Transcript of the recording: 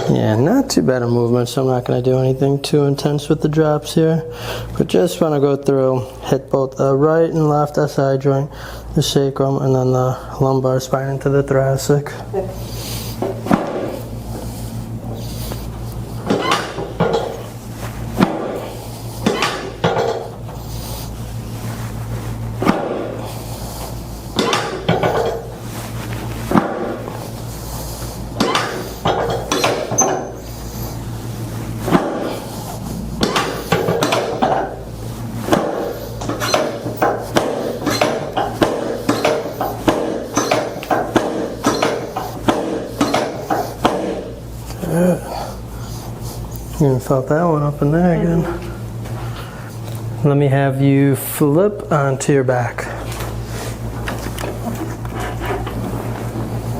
Yeah, not too bad a movement, so I'm not going to do anything too intense with the drops here. But just want to go through, hit both the right and left SI joint, the sacrum, and then the lumbar spine into the thoracic. Okay. You even felt that one up in there again. Let me have you flip onto your back.